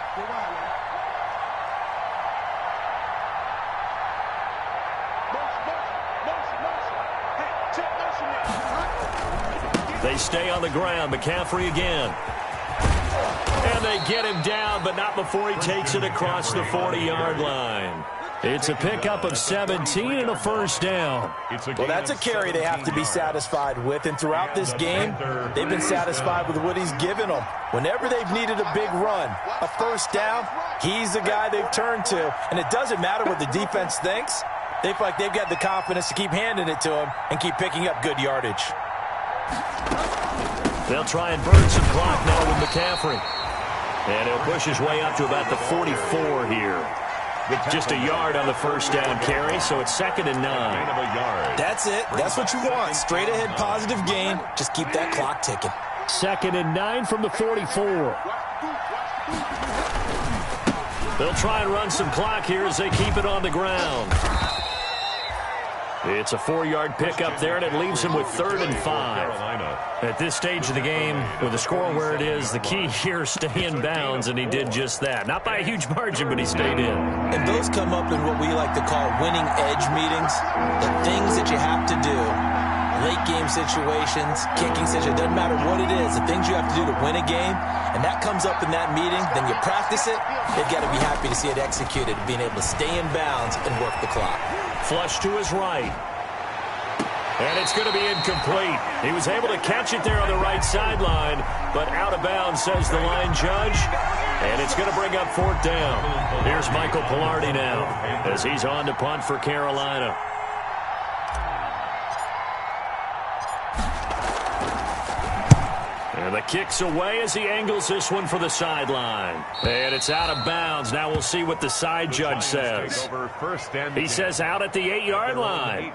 They stay on the ground. McCaffrey again. And they get him down, but not before he takes it across the 40-yard line. It's a pickup of 17 and a first down. Well, that's a carry they have to be satisfied with, and throughout this game, they've been satisfied with what he's given them. Whenever they've needed a big run, a first down, he's the guy they've turned to. And it doesn't matter what the defense thinks. They feel like they've got the confidence to keep handing it to him and keep picking up good yardage. They'll try and burn some clock now with McCaffrey. And he'll push his way up to about the 44 here. Just a yard on the first down carry, so it's 2nd and 9. That's it. That's what you want. Straight ahead positive gain. Just keep that clock ticking. 2nd and 9 from the 44. They'll try and run some clock here as they keep it on the ground. It's a 4-yard pickup there, and it leaves him with 3rd and 5. At this stage of the game, with the score where it is, the key here is stay in bounds, and he did just that. Not by a huge margin, but he stayed in. And those come up in what we like to call winning edge meetings. The things that you have to do, late game situations, kicking situations, doesn't matter what it is, the things you have to do to win a game, and that comes up in that meeting, then you practice it, they've got to be happy to see it executed, being able to stay in bounds and work the clock. Flush to his right. And it's going to be incomplete. He was able to catch it there on the right sideline, but out of bounds, says the line judge. And it's going to bring up 4th down. Here's Michael Pilardi now as he's on to punt for Carolina. And the kick's away as he angles this one for the sideline. And it's out of bounds. Now we'll see what the side judge says. He says out at the 8-yard line.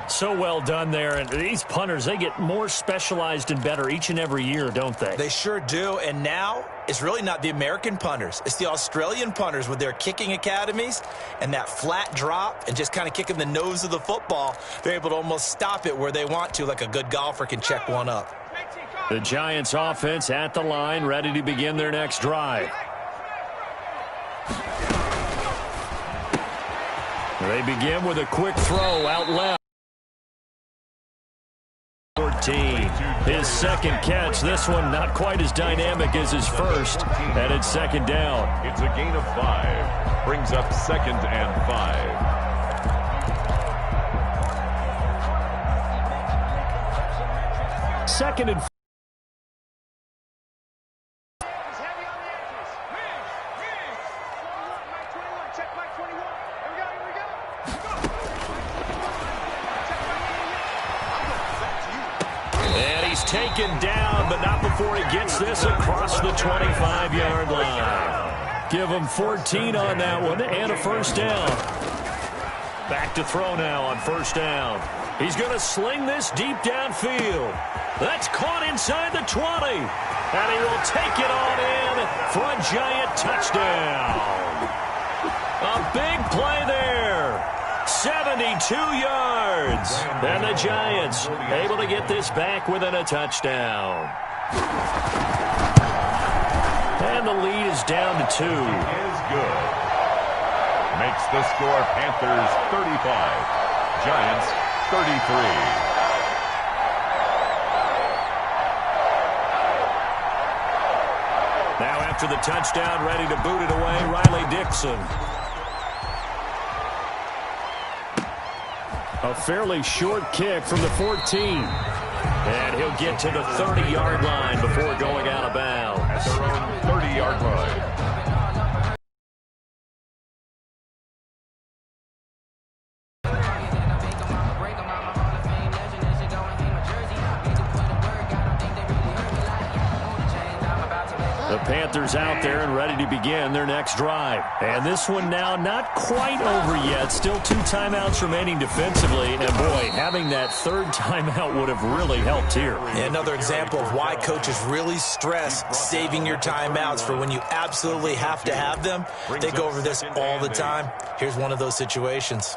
So well done there. And these punters, they get more specialized and better each and every year, don't they? They sure do. And now it's really not the American punters. It's the Australian punters with their kicking academies and that flat drop and just kind of kicking the nose of the football. They're able to almost stop it where they want to, like a good golfer can check one up. The Giants offense at the line, ready to begin their next drive. They begin with a quick throw out left. 14. His second catch. This one not quite as dynamic as his first. And it's 2nd down. It's a gain of 5. Brings up 2nd and 5. 2nd and 5. Taken down, but not before he gets this across the 25-yard line. Give him 14 on that one and a first down. Back to throw now on first down. He's going to sling this deep downfield. That's caught inside the 20. And he will take it on in for a Giant touchdown. A big play there. 72 yards. And the Giants able to get this back within a touchdown. And the lead is down to 2. Is good. Makes the score Panthers 35. Giants 33. Now after the touchdown, ready to boot it away, Riley Dixon. A fairly short kick from the 14. And he'll get to the 30-yard line before going out of bounds. At their own 30-yard line. The Panthers out there and ready to begin their next drive. And this one now not quite over yet. Still 2 timeouts remaining defensively. And, boy, having that 3rd timeout would have really helped here. Yeah, another example of why coaches really stress saving your timeouts for when you absolutely have to have them. They go over this all the time. Here's one of those situations.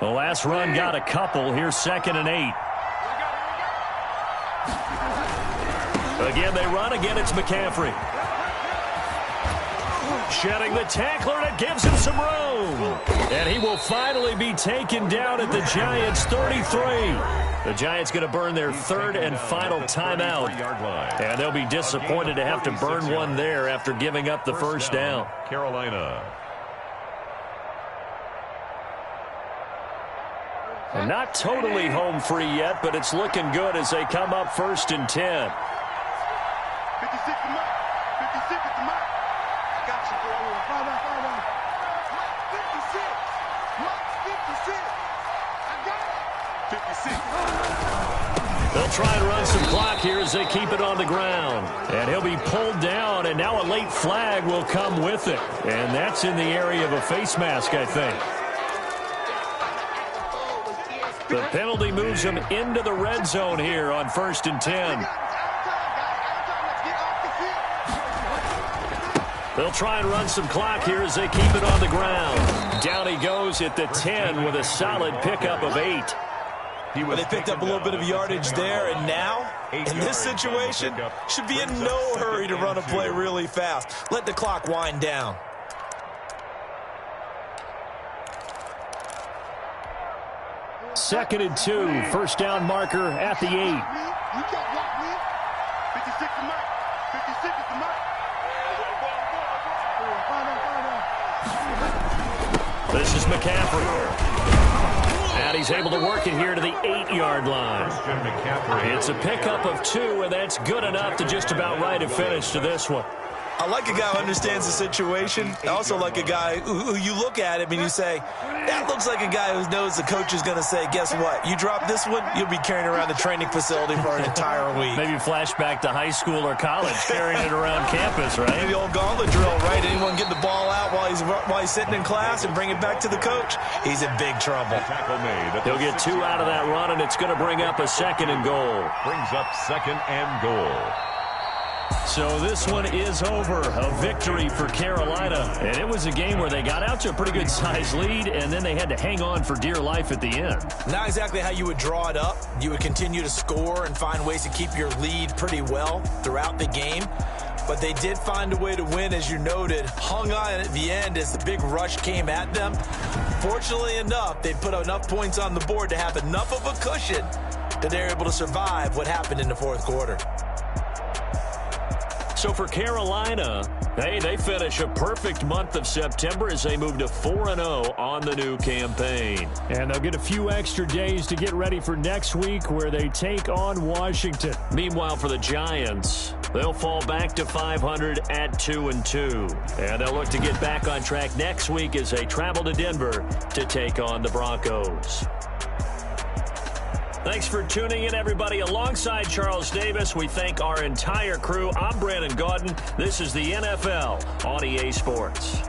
The last run got a couple. Here's 2nd and 8. Again, they run. Again, it's McCaffrey. Shedding the tackler, and it gives him some room. And he will finally be taken down at the Giants' 33. The Giants going to burn their third and final timeout. And they'll be disappointed to have to burn one there after giving up the first down. Carolina. And not totally home free yet, but it's looking good as they come up 1st and 10. 56 to Mike. 56 to Mike. I got you, bro. Fall down. Mike 56. Mike 56. I got it. 56. They'll try and run some clock here as they keep it on the ground. And he'll be pulled down, and now a late flag will come with it. And that's in the area of a face mask, I think. The penalty moves him into the red zone here on 1st and 10. They'll try and run some clock here as they keep it on the ground. Down he goes at the 10 with a solid pickup of 8. Well, they picked up a little bit of yardage there, and now, in this situation, should be in no hurry to run a play really fast. Let the clock wind down. Second and 2, first down marker at the 8. You can't block me. 56 to Mike. 56 to Mike. This is McCaffrey. And he's able to work it here to the 8-yard line. It's a pickup of 2, and that's good enough to just about write a finish to this one. I like a guy who understands the situation. I also like a guy who you look at him and you say, that looks like a guy who knows the coach is going to say, guess what? You drop this one, you'll be carrying around the training facility for an entire week. Maybe flashback to high school or college, carrying it around campus, right? Maybe the old gauntlet drill, right? Anyone get the ball out while he's sitting in class and bring it back to the coach? He's in big trouble. He'll get 2 out of that run, and it's going to bring up a 2nd and goal. Brings up 2nd and goal. So this one is over. A victory for Carolina. And it was a game where they got out to a pretty good size lead, and then they had to hang on for dear life at the end. Not exactly how you would draw it up. You would continue to score and find ways to keep your lead pretty well throughout the game. But they did find a way to win, as you noted. Hung on at the end as the big rush came at them. Fortunately enough, they put enough points on the board to have enough of a cushion that they're able to survive what happened in the 4th quarter. So for Carolina, hey, they finish a perfect month of September as they move to 4-0 on the new campaign. And they'll get a few extra days to get ready for next week where they take on Washington. Meanwhile, for the Giants, they'll fall back to 500 at 2-2. And they'll look to get back on track next week as they travel to Denver to take on the Broncos. Thanks for tuning in, everybody. Alongside Charles Davis, we thank our entire crew. I'm Brandon Gaudin. This is the NFL on EA Sports.